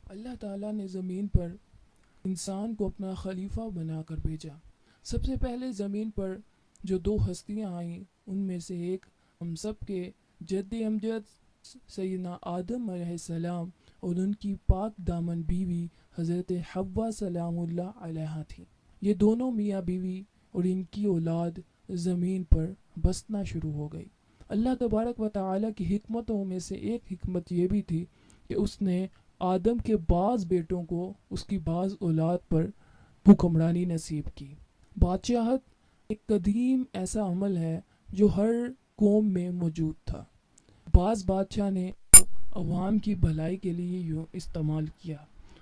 اللہ تعالیٰ نے زمین پر انسان کو اپنا خلیفہ بنا کر بھیجا۔ سب سے پہلے زمین پر جو دو ہستیاں آئیں ان میں سے ایک ہم سب کے جد امجد سیدنا آدم علیہ السلام اور ان کی پاک دامن بیوی حضرت حوا سلام اللہ علیہا تھی۔ یہ دونوں میاں بیوی اور ان کی اولاد زمین پر بسنا شروع ہو گئی۔ اللہ تبارک و تعالیٰ کی حکمتوں میں سے ایک حکمت یہ بھی تھی کہ اس نے آدم کے بعض بیٹوں کو اس کی بعض اولاد پر حکمرانی نصیب کی۔ بادشاہت ایک قدیم ایسا عمل ہے جو ہر قوم میں موجود تھا۔ بعض بادشاہ نے عوام کی بھلائی کے لیے یوں استعمال کیا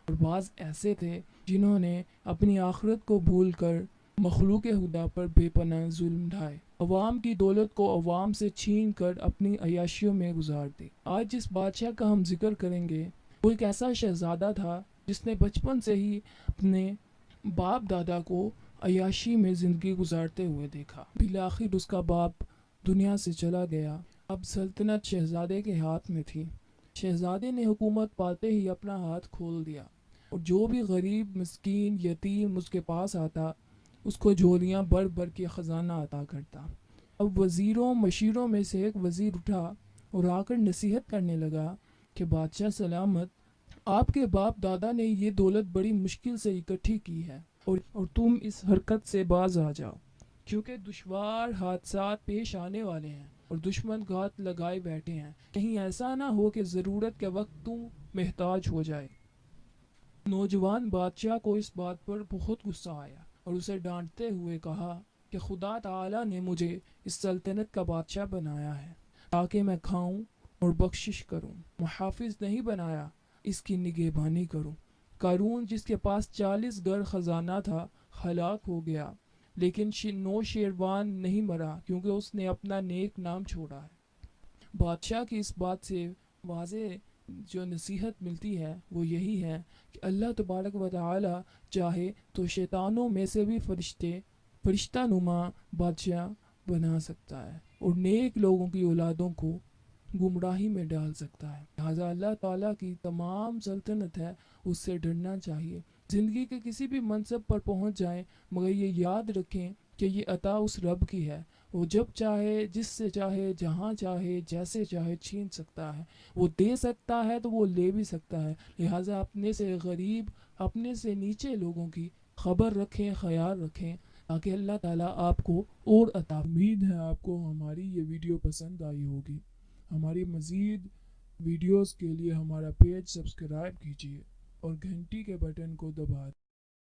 اور بعض ایسے تھے جنہوں نے اپنی آخرت کو بھول کر مخلوق خدا پر بے پناہ ظلم ڈھائے، عوام کی دولت کو عوام سے چھین کر اپنی عیاشیوں میں گزار دی۔ آج جس بادشاہ کا ہم ذکر کریں گے وہ ایک ایسا شہزادہ تھا جس نے بچپن سے ہی اپنے باپ دادا کو عیاشی میں زندگی گزارتے ہوئے دیکھا۔ بالآخر اس کا باپ دنیا سے چلا گیا۔ اب سلطنت شہزادے کے ہاتھ میں تھی۔ شہزادے نے حکومت پاتے ہی اپنا ہاتھ کھول دیا اور جو بھی غریب مسکین یتیم اس کے پاس آتا اس کو جھولیاں بھر بھر کے خزانہ عطا کرتا۔ اب وزیروں مشیروں میں سے ایک وزیر اٹھا اور آ کر نصیحت کرنے لگا کہ بادشاہ سلامت، آپ کے باپ دادا نے یہ دولت بڑی مشکل سے اکٹھی کی ہے اور تم اس حرکت سے باز آ جاؤ، کیونکہ دشوار حادثات پیش آنے والے ہیں اور دشمن گھات لگائے بیٹھے ہیں۔ کہیں ایسا نہ ہو کہ ضرورت کے وقت تم محتاج ہو جائے۔ نوجوان بادشاہ کو اس بات پر بہت غصہ آیا اور اسے ڈانٹتے ہوئے کہا کہ خدا تعالیٰ نے مجھے اس سلطنت کا بادشاہ بنایا ہے تاکہ میں کھاؤں اور بخشش کروں، محافظ نہیں بنایا اس کی نگہبانی کروں۔ قارون جس کے پاس 40 گڑھ خزانہ تھا ہلاک ہو گیا، لیکن نو شیروان نہیں مرا کیونکہ اس نے اپنا نیک نام چھوڑا ہے۔ بادشاہ کی اس بات سے واضح جو نصیحت ملتی ہے وہ یہی ہے کہ اللہ تبارک و تعالی چاہے تو شیطانوں میں سے بھی فرشتہ نما بادشاہ بنا سکتا ہے اور نیک لوگوں کی اولادوں کو گمراہی میں ڈال سکتا ہے۔ لہٰذا اللہ تعالیٰ کی تمام سلطنت ہے، اس سے ڈرنا چاہیے۔ زندگی کے کسی بھی منصب پر پہنچ جائیں مگر یہ یاد رکھیں کہ یہ عطا اس رب کی ہے، وہ جب چاہے جس سے چاہے جہاں چاہے جیسے چاہے چھین سکتا ہے، وہ دے سکتا ہے تو وہ لے بھی سکتا ہے۔ لہٰذا اپنے سے غریب اپنے سے نیچے لوگوں کی خبر رکھیں، خیال رکھیں تاکہ اللہ تعالیٰ آپ کو اور عطا۔ امید ہے آپ کو ہماری یہ ویڈیو پسند آئی ہوگی۔ ہماری مزید ویڈیوز کے لیے ہمارا پیج سبسکرائب کیجیے اور گھنٹی کے بٹن کو دبا دیں۔